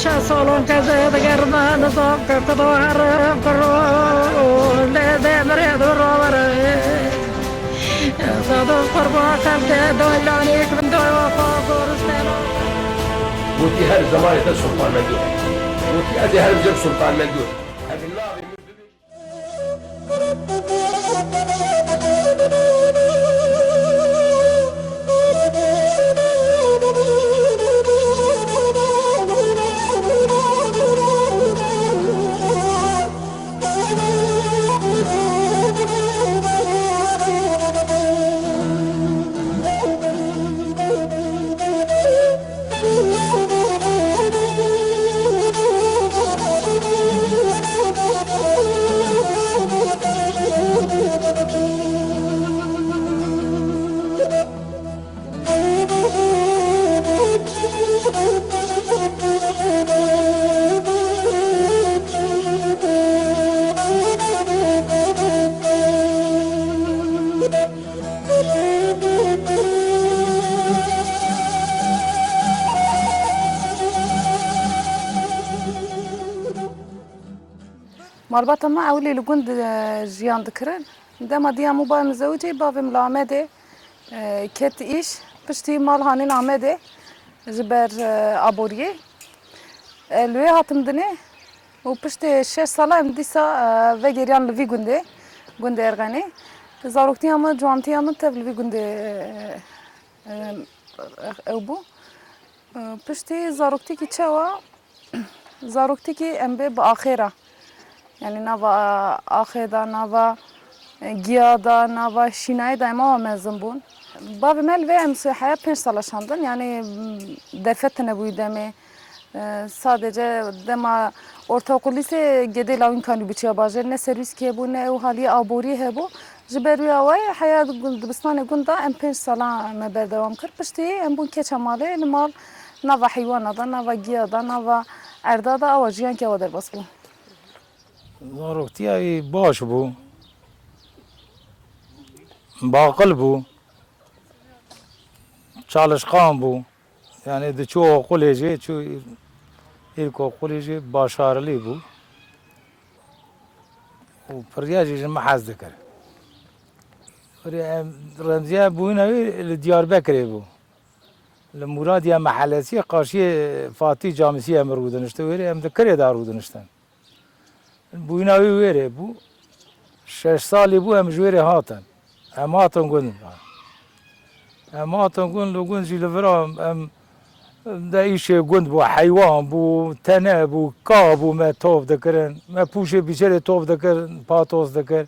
Şa solun kazı da gerdan zop kırdı var kırol de mere durur zados kurba kalde doylani kım doyo fazorstelo Muti her zaman ete sultan mendur. Muti hadi her zaman sultan mendur. Hadi ne yapayım? مربطة ما أولي لجند جيان ذكرن دما ديا مبا مزوجي بابي ملامده كت إيش بشتي مال هانين عمده جبر أبوريه لوي هاتم دني وبشتي 6 سالة مديسا وجريان لفي جند إرغاني زاروكتي أما جوانتي أما تبل في جند أبو بشتي زاروكتي كي تشوا زاروكتي كي أمبي بآخرة يعني نوا آخدا نوا گیادا نوا شینای دایما مزن بون باب مل و امس حیا 5 سال شاندن yani defet nebuyideme sadece dema ortaokul lise gede lavin kanı biçya bajer ne servis ki bu ne o hali abori he bu jiberu avay حياة dibistan gunda em 5 sala me berdevam kır pişti em bun keçamale mal nava hayvana da nava giyada nava erda da avajiyan ki avader bas bu زاروکتیایی باش بو باقل بو çalışkan bu yani de çoğu koleji çoğu ilk koleji başarılı bu o priyajı mahaz dikar Remziye bu nevi Diyarbakır bu Muradiye mahallesi karşı Fatih Camisi emrudun işte öyle hem de kare darudun işte bu nevi vere bu 6 sali bu hem jüre hatan hem hatan gönül hem hatan gönül gönül jilveram hem da işe gönül bu hayvan bu tane bu ka bu me tov dikrin me puşe biçere tov dikir patos dikir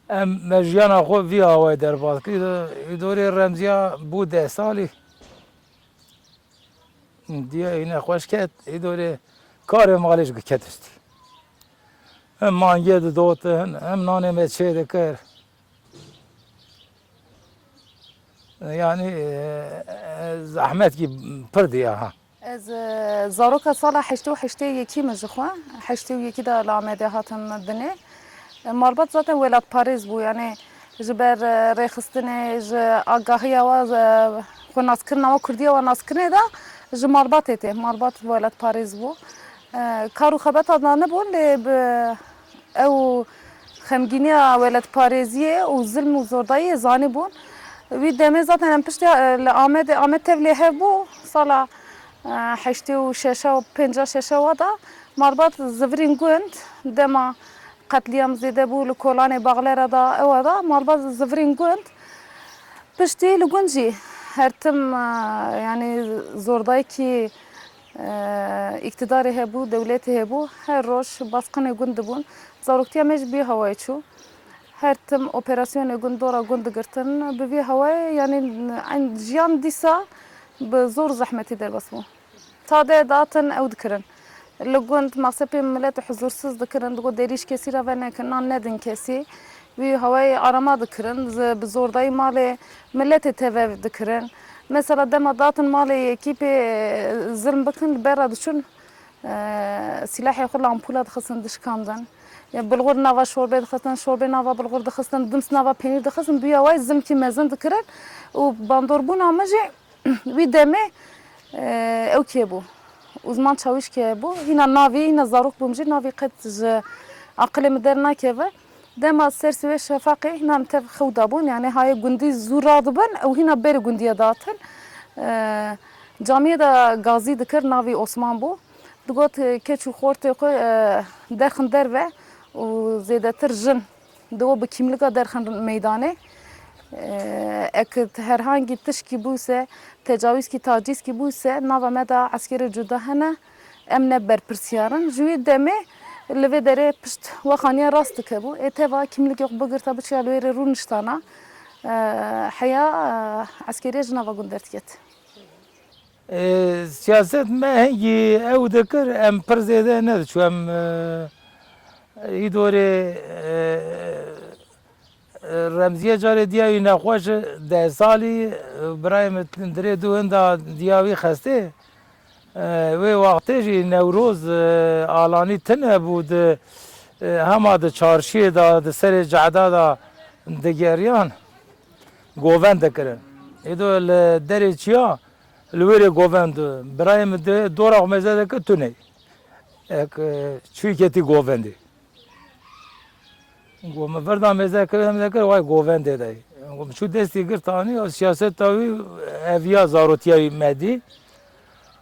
em mejyana xo vi havay derbas ki idore Remziya bu 10 sali diye yine hoş ket idore kare maliş ketesti hem mangye de dotun hem nane me çe dikir yani zahmet ki pırdı ya ha از زاروكا صالح حشتي يكي مجخوا حشتي يكي دا لعمادي هاتن دني مربط zaten ولاد باريس بو يعني جبر ريخستني ج آگاهيا و خو ناسكرنا و كرديا و ناسكرنا دا ج مربطتي مربط ولاد باريس بو كارو خبط adına بو او خمگینی ولاد پاريزيه و ظلم و زورداي زاني بون وی دمه zaten هم پشت آمد تبلی هبو صالح حشتي و شاشة و 5 شاشة ودا مربط زفرين گوند دما قتليام زيده بو لكولاني باغليرا دا او دا مربط زفرين گوند پشتي لگونجي هرتم يعني زورداي كي اقتداري هبو دولتي هبو هر روش باسقني گوند بون زاروكتيا مش بي هواي چو هرتم اوبراسيون گوند دورا گوند گرتن ببي هواي يعني عند جيان ديسا بزور زحمتي در بسمو تاده داتن او دكرن لگوند مقصبي ملت حضورسز دكرن دگو دریش کسی را ونکن ندن کسی وی هوای آراما دكرن بزور دای مال ملت تیوه دكرن مثلا دم داتن مال اکیپ ظلم بکن برا دشون سلاحي خلا امپولا دخسن دشکاندن یا بلغور نوا شوربه دخستن شوربه نوا بلغور دخستن دمس نوا پنیر دخستن بیا وای زم کی مزن دكرن و باندوربون امجه وی دمه او کی بو uzman çawiş ki bu hina navi hina zarok bumjir navi qet ji aqil moderna keve dema sersi ve şefaqi hina tev xewda bun yani hay gundi zura dibin ew hina ber gundiya datin camiye da gazi dikir navi Osman bu digot keç û xortê xwe derxin derve û zêdetir jin diwe bi kîmlika derxin meydanê ek herhangi tişkî bûse tecavîzkî tacîzkî bûse nava me da eskerê cuda hene em ne berpirsiyarin ji wî demê li vê derê pişt wexaniya rast dike bû teva kîmlikê xwe bigirta biçiya li wêrê rûniştana heya eskeriyê ji nava gund derdiket. Siyaset me hengî ew dikir em pir zêde nediçû em îdorê remziye carê diya wî nexweş 10 salî birayê min dirê du hinda diya wî xestê wê wextê jî Newroz alanî tin hebû di hema di çarşiyê da di serê cehda da digeriyan govend dikirin êdo li derê çiya li wêrê govend birayê min dora xwe meze dikir tunê ek çûyî ketî govendê me verda meze kir em dikir vay govendê de çû destî girt anî siyaseta wî eviya zarotiya wî me dî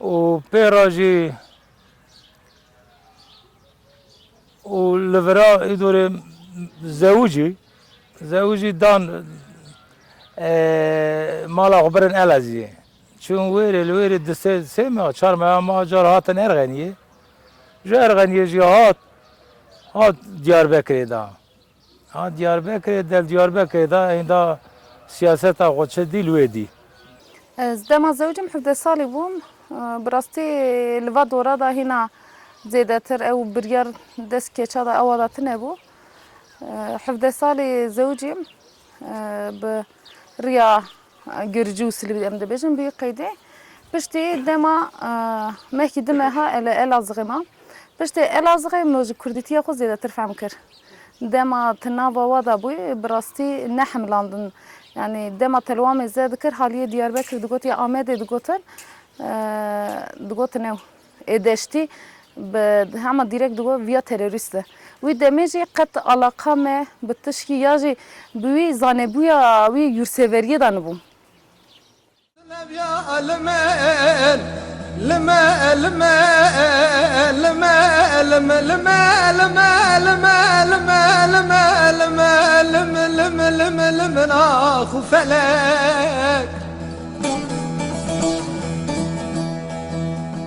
û pêra jî û li vira îdorê zewûcî dan mala xwe birin Eleziyê çûn wêrê li wêrê di sê meha çar meha ma car hatin Erxeniyê ji Erxeniyê jî hat Diyarbekirê da hat Diyarbekirê del Diyarbekirê da hênda siyaseta xwe çi dî li wê dî. Ez dema zewcim 17 salî bûm bi rastî li va dora da hîna zêdetir ew biryar dest keça da ewa da tune bû 17 salî zewcîm bi riya gurcî û silivî em dibêjin bi qeydê piştî dema mehkî dimeha ele Elazığê ma piştî Elazığê min ji kurdîtiya xwe zêdetir fehm kir dema tinava wa da bûye bi rastî nehimilandin yani dema telwamê zê dikir haliyê Diyarbekir digotiye Amedê digotin ew ê deştî bi hema dîrek digot viya terorîst e wî demê jî qet alaqa me bi tişkî ya jî bi wî zanebûya wî yurseveriyê da nibûm.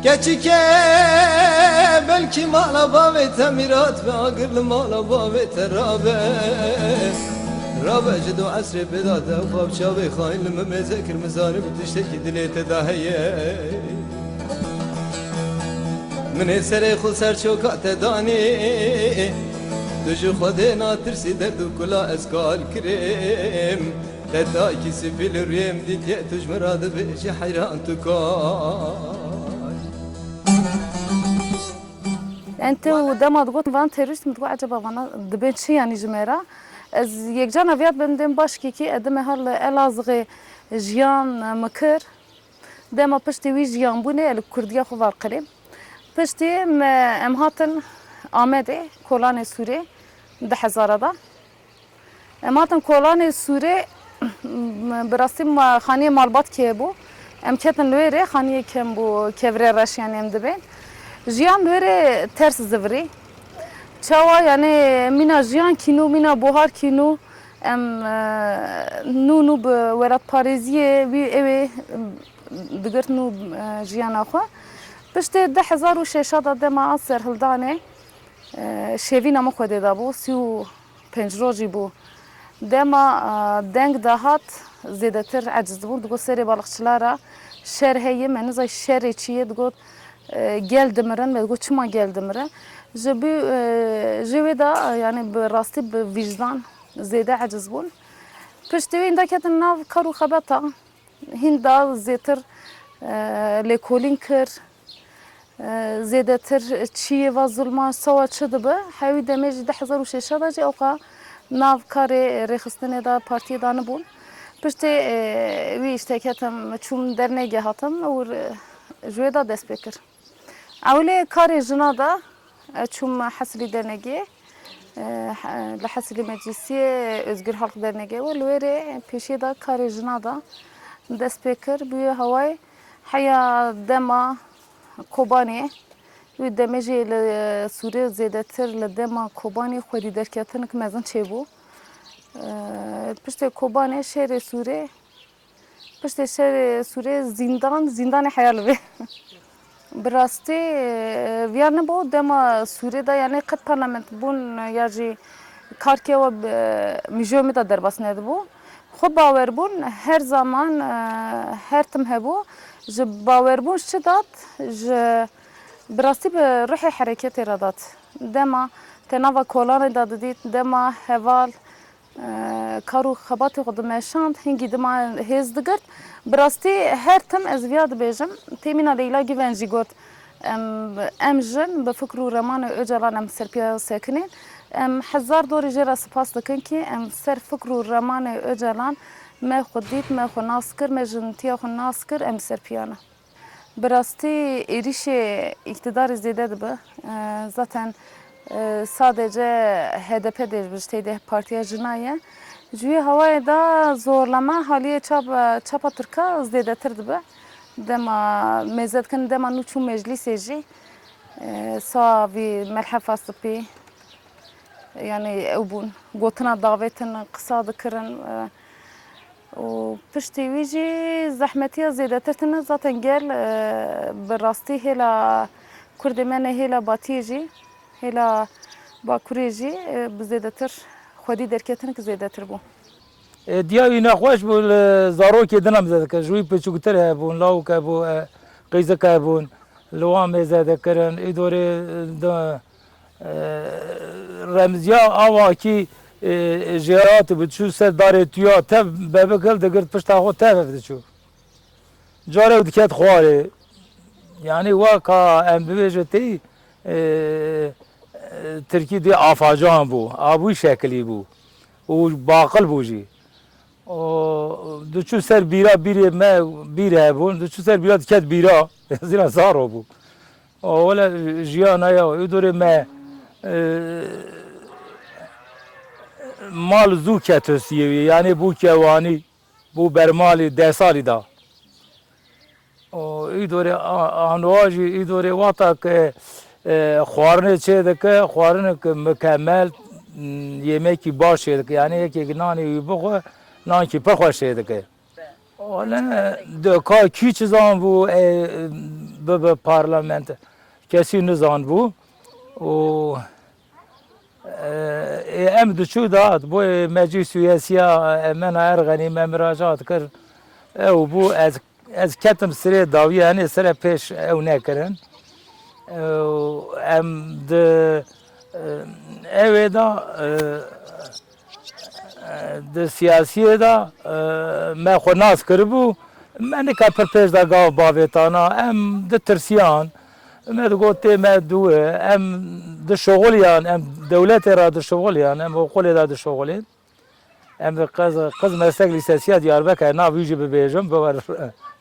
Keçike belki mala bavet emirat ve agırlı mala bavet rabe rabe cedu asre bedate ufab çabe khaynlı mezekir mezari bitişteki dilete dahiye من سر خود سر چوکات دانی دجو خود ناترسی درد و کلا اسکال کریم لدا کی سفیل ریم دیت تج مراد بهش حیران تو کار انت ودما تقول فان تيرست متقول عجبا فانا دبين شي يعني جميرة از يك جانا فيات بندم باشكي كي ادم هل الازغي جيان مكر دما بشتي وي جيان بوني الكرديه خو قريب پشتی ام هاتن آمده کلان سوره 10,000 دا ام هاتن کلان سوره براستی خانه مالبات که بو ام کتن لویره خانه کم بو کبره رش یعنی ام دبین جیان لویره ترس زوری چاوا یعنی مینا جیان کینو مینا بوهار کینو ام نو به ورات پاریزیه وی اوی دگرت نو جیان آخوا پشتی 10,600 دما آسر هلدانه شوی نمو خوده دا بو 35 روزی بو دما دنگ دهات زیده تر عجز بو دگو سری بالغچلارا شر هیه منزای شر چیه دگو گل دمرن دگو چما گل دمرن جوی دا یعنی براستی به وجدان زیده عجز بون پشتی این دا کتن ناو کارو خبتا هندا زیتر لیکولین کر زیادتر چیه و ظلم سوا شده به حاوی دمیج 10,600 جی اوقا ناو کار رخصتنه دا پارتی دانه بون پشت وی اشتکتم چون در نگه هاتم اور جوی دا دست بکر اولي كاري جنادا çum حسلي درنگي لحسلي مجلسي özgür halk derneği ve lüveri peşi da kari jnada despeker bu havay haya dema kobani ve demeji le Suriye zedetir le dema kobani xwedi derketin kmezin çebu pişte kobani şehri Suriye pişte şehri Suriye zindan hayal ve براستی ویانه بود دما سوری دا یعنی قد پارلمنت بون یاجی کارکی و میجومی دا در باس ند بو خود باور بون هر زمان هر تم هبو ج باور بون شدات ج براستی به روح حرکت ارادات دما تناوا کولان داد دید دما هوال کارو خباتی خود مشاند هنگی دما هز دگرد براستی هر تم از ویاد بیجم تیمینا لیلا گیونجی گوت ام جن به فکر و رمان اجلان ام سرپیا سکنین ام هزار دوری جرا سپاس دکن که ام سر فکر و رمان اجلان ما خودیت ما خو ناسکر ما جنتیا خو ناسکر ام سرپیانه براستی ایریش اقتدار زیاده به zaten sadece HDP de partiye cinayet جوی هوای دا زورلما حالی چاپ ترکا زیاده تر دبه دما مزد کن دما نوچو مجلسی جی سا وی ملحفه سپی یعنی او بون گوتنا دعوتن قصاد کرن و پشتی ویجی زحمتی زیاده تر تنه زاتن گل براستی هلا کردمانه هلا باتی جی هلا باکوری جی بزیاده تر خودی درکتن که زیاده تر بو دیاوی نخواش بول زارو که دنم زده که جوی پچوکتر بون لاو که بو قیزه که بون لوام زده کرن ای دوره رمزیا آوا کی جیرات بچو سر داره تویا تب ببکل دگرد پشت آخو تب بدچو جاره و دکت خواره یعنی واقعا ام ببیجتی ترکی دی آفاجان بو آبوی شکلی بو و باقل بوجی و دوچو سر بیرا ما بیره بون دوچو سر بیرا دکت بیرا زیرا زارو بو ولا جیان آیا و دوره ما مال زو کتوسیه یعنی بو کوانی بو برمالی 10 سالی دا ای دوره آنواجی ای دوره واتا که خوارنه چه دکه خوارنه که مکمل یمکی باشه دکه یعنی یکی نانی بخو نان کی پر خوشه دکه ولی دکا کی چیزان بو به پارلمنت کسی نزان بو و ام دچو داد بو مجلس سیاسی من ارغنی مراجعات کرد او بو از کتم سری داوی یعنی سر پیش او نکردن ام د اودا د سیاسی دا ما خو ناس کربو من که پر پیش دا گاو باویتانا ام د ترسیان ما دگوته ما دوه ام د شغلیان ام دولت را د شغلیان ام قول دا د شغلین ام قز مسک لیسانسیا دیاربکر نا ویجی ببیجم بور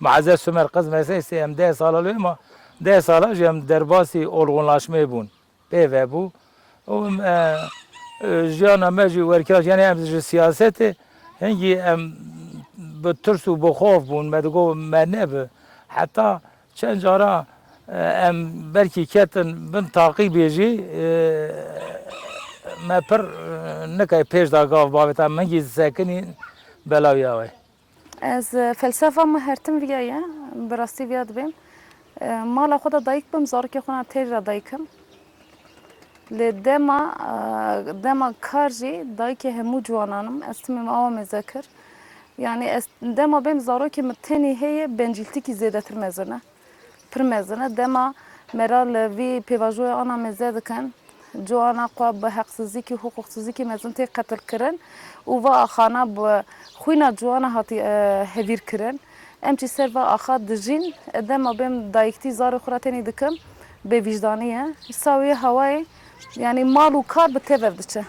معزز سمر قز مسک ام 10 ساله ما 10 ساله جم درباسی olgunlaşma bun peve bu o jana meci werkaj yani em siyaseti hangi em بترسو بخوف بون مدگو منبه حتی چند جارا ام بلکی کتن بن تعقیب یجی ما پر نکای پیش دا گاو بابتا منگی سکنی بلاوی آوی از فلسفه ما هرتم ویایه براستی ویاد بیم مالا خدا دایک بم زارکی خونه تیر را دایکم لدما کارجی دایک همو جوانانم استمیم آوام ذکر yani dema benim zaro ki mteni heye bencilti ki zedetir mezene. Pir mezene dema meral vi pevajoya ana mezedekan joana qua be haksızlık ki hukuksuzlık ki mezun te katil kirin u va axana bu xuyna joana hati hevir kirin. Emçi ser va axa dijin dema benim dayikti zaro xurateni dikim be vicdaniye. Sawiye havayı yani malu kar be tevevdiçe.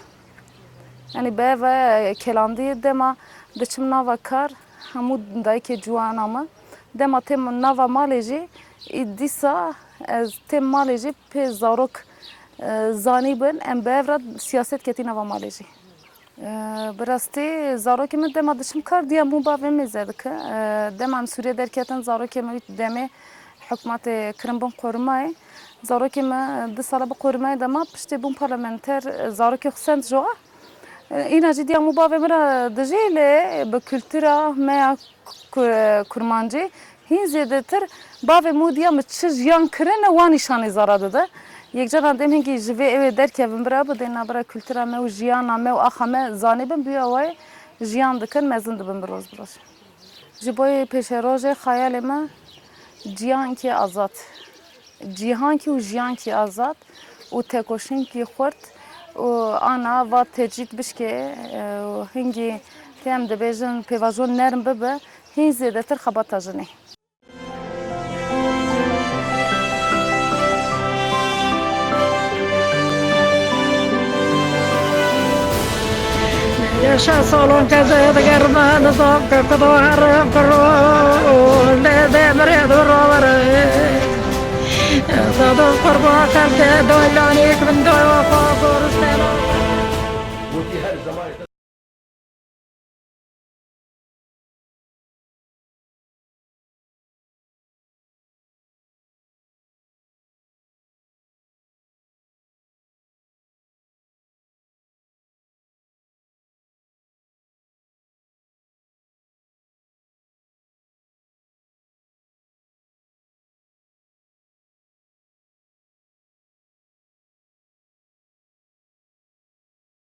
Yani be ve kelandi dema دچم نوا کار همو دایک جوانا ما دم اتم نوا مالجی دیسا ez têm malê jî pê zarok zanî bin em bi hev re siyaset ketî nava malê jî. Bi rastî zarokê min dema dişim kar diya mû bavê min zêde dike. Dema em Sûriye derketin zarokê min wî demê hikûmetê kirin bin qorumayê. Zarokê min 2 sala bi qorumayê dema piştî bûn parlamenter zarokê xwe send ji we. Îna jî diya mû bavê min re dijî lê bi kültûra me ya kurmancî hîn zêdetir bavê mû diya min çi jiyan kirin wan nîşanî zara dide. Yekcaran dem hingî ji vê evê derkevin bira bidên navbera kültûra me û jiyana me û axa me zanîbin bûya wê jiyan dikin mezin dibin bi roz bi roz. Ji bo pêşerojê xeyalê me ciyankî azad. Cîhankî û jiyankî azad û tekoşînkî xurt û ana va tecrîd bişkê hingî tem dibêjin pêvajon nerm bibe hîn zêdetir xebata jinê. Yaşa salon kazede germanı zop kırkıdı harım kırıl demire duruvara Zadım kurba kalke doylanik bin doyo fakur stelo وتي هر زمان